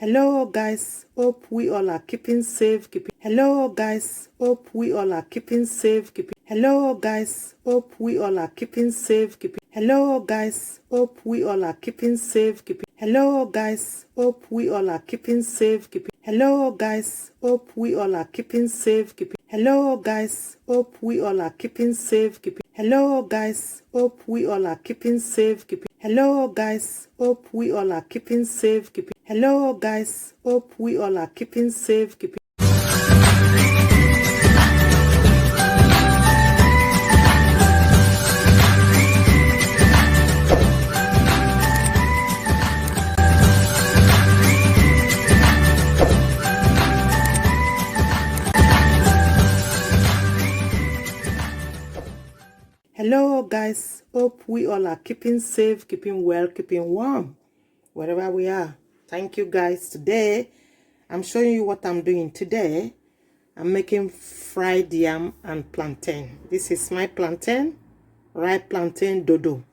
Hello guys, hope we all are keeping safe. Hello guys, hope we all are keeping safe. Hello guys, hope we all are keeping safe. Hello guys, hope we all are keeping safe. Hello guys, hope we all are keeping safe. Hello guys, hope we all are keeping safe. Hello guys, hope we all are keeping safe. Hello guys, hope we all are keeping safe. Hello guys, hope we all are keeping safe. Hello guys, hope we all are keeping safe. Hello guys, hope we all are keeping safe, keeping well, keeping warm, wherever we are. Thank you guys. Today, I'm showing you what I'm doing today. I'm making fried yam and plantain. This is my plantain, ripe plantain dodo,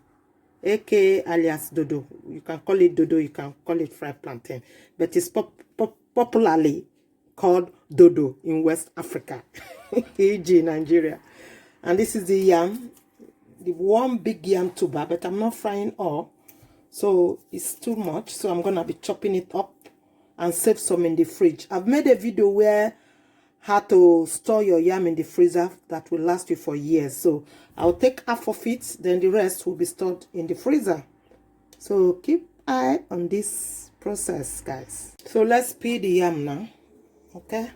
aka alias dodo. You can call it dodo, you can call it fried plantain, but it's popularly called dodo in West Africa, e.g. Nigeria. And this is the yam. The one big yam tuber, but I'm not frying all, so it's too much, so I'm gonna be chopping it up and save some in the fridge. I've made a video where how to store your yam in the freezer that will last you for years, so I'll take half of it, then the rest will be stored in the freezer. So keep eye on this process, guys. So let's peel the yam now. Okay,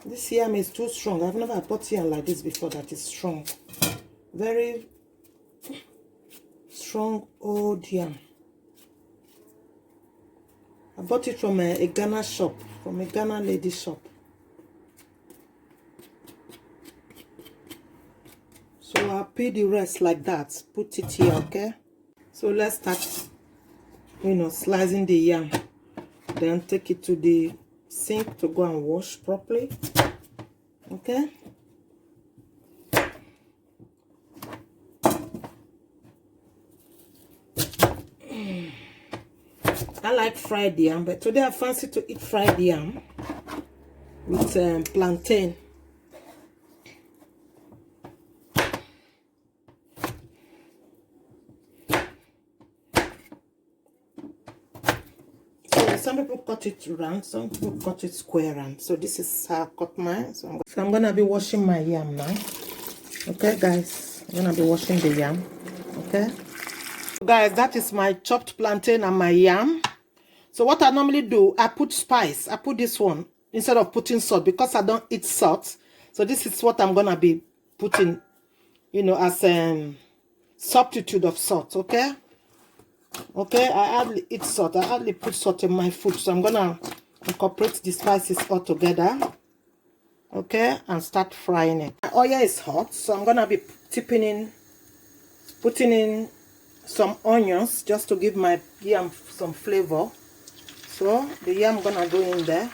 this yam is too strong. I've never bought yam like this before that is strong. Very strong old yam. I bought it from a Ghana shop, from a Ghana lady shop. So I'll peel the rest like that. Put it here, okay? So let's start, slicing the yam. Then take it to the sink to go and wash properly. Okay, I like fried yam, but today I fancy to eat fried yam with plantain. Some people cut it round, some people cut it square round. So this is how I cut mine. So I'm gonna be washing my yam now. Okay, guys, I'm gonna be washing the yam. Okay, guys, that is my chopped plantain and my yam. So what I normally do, I put spice. I put this one instead of putting salt because I don't eat salt. So this is what I'm gonna be putting, as a substitute of salt. Okay. Okay, I hardly eat salt. I hardly put salt in my food, so I'm gonna incorporate the spices all together. Okay, and start frying it. My oil is hot, so I'm gonna be putting in some onions just to give my yam some flavor. So the yam gonna go in there.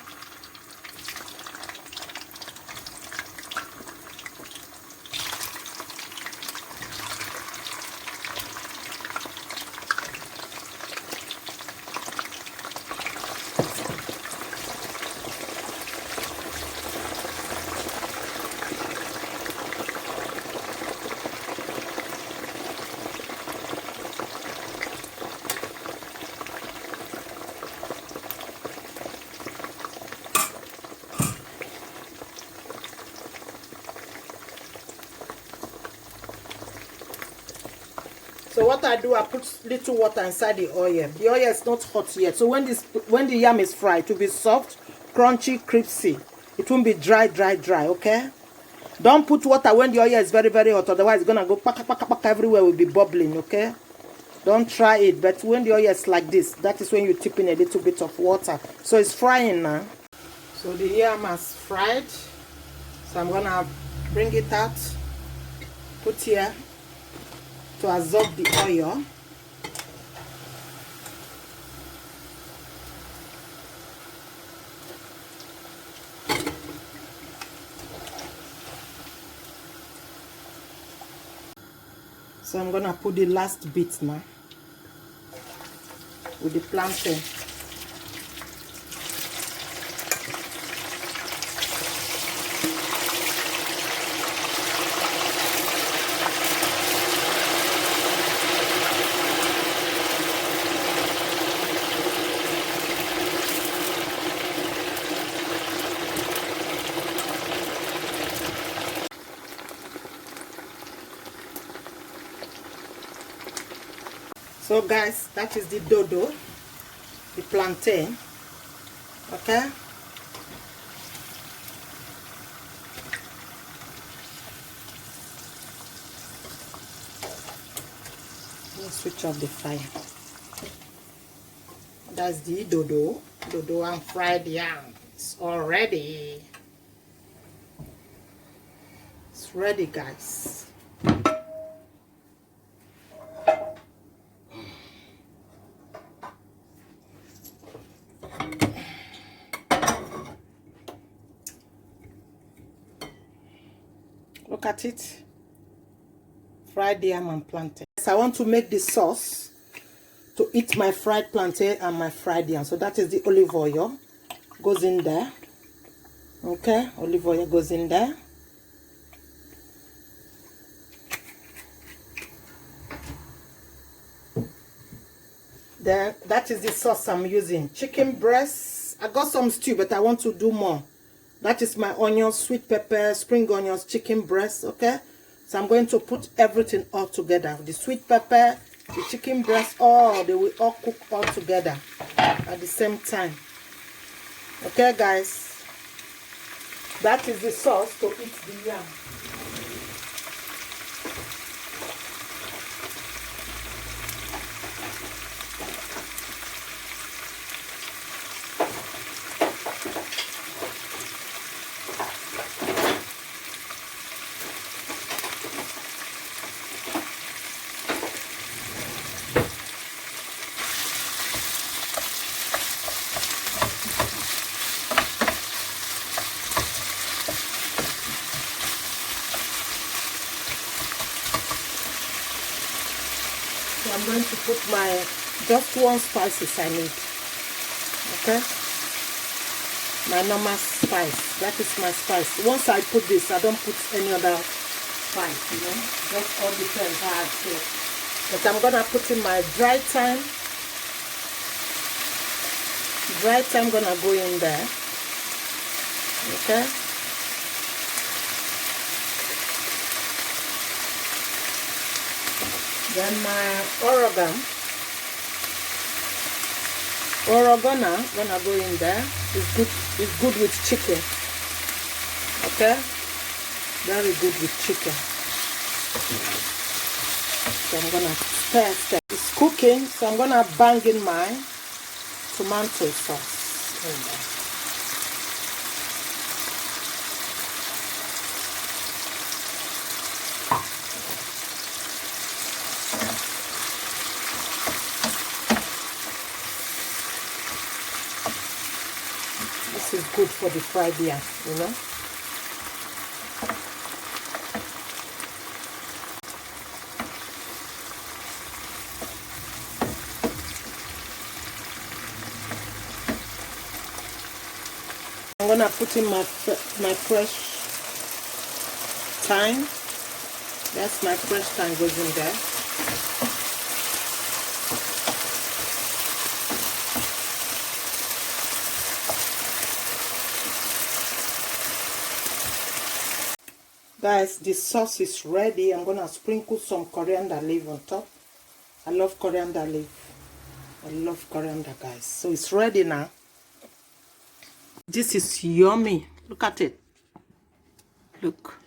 So what I do, I put little water inside the oil. The oil is not hot yet. So when the yam is fried, it will be soft, crunchy, crispy. It won't be dry, okay? Don't put water when the oil is very, very hot. Otherwise, it's gonna go pack everywhere, will be bubbling, okay? Don't try it. But when the oil is like this, that is when you tip in a little bit of water. So it's frying now. So the yam has fried. So I'm gonna bring it out, put here to absorb the oil. So I'm gonna put the last bit now with the plantain. So guys, that is the dodo, the plantain. Okay. Let's switch off the fire. That's the dodo and fried yam. It's all ready. It's ready, guys. Look at it. Fried yam and plantain. So I want to make the sauce to eat my fried plantain and my fried yam. So that is the olive oil. Goes in there. Okay, olive oil goes in there. Then that is the sauce I'm using. Chicken breast. I got some stew, but I want to do more. That is my onions, sweet pepper, spring onions, chicken breast, okay? So I'm going to put everything all together. The sweet pepper, the chicken breast, they will all cook all together at the same time. Okay, guys? That is the sauce to eat the yam. I'm going to put my just one spices I need. Okay, my normal spice. That is my spice. Once I put this, I don't put any other spice, you know. Just all depends how I feel. But I'm gonna put in my dry thyme. Dry thyme gonna go in there. Okay. Then my oregano gonna go in there. It's good with chicken. Okay, very good with chicken. So I'm gonna stir. It's cooking, so I'm gonna bang in my tomato sauce in there. This is good for the fried yam, you know. I'm gonna put in my fresh thyme. That's my fresh thyme goes in there. Guys, the sauce is ready. I'm gonna sprinkle some coriander leaf on top. I love coriander leaf. I love coriander, guys. So it's ready now. This is yummy. Look at it. Look.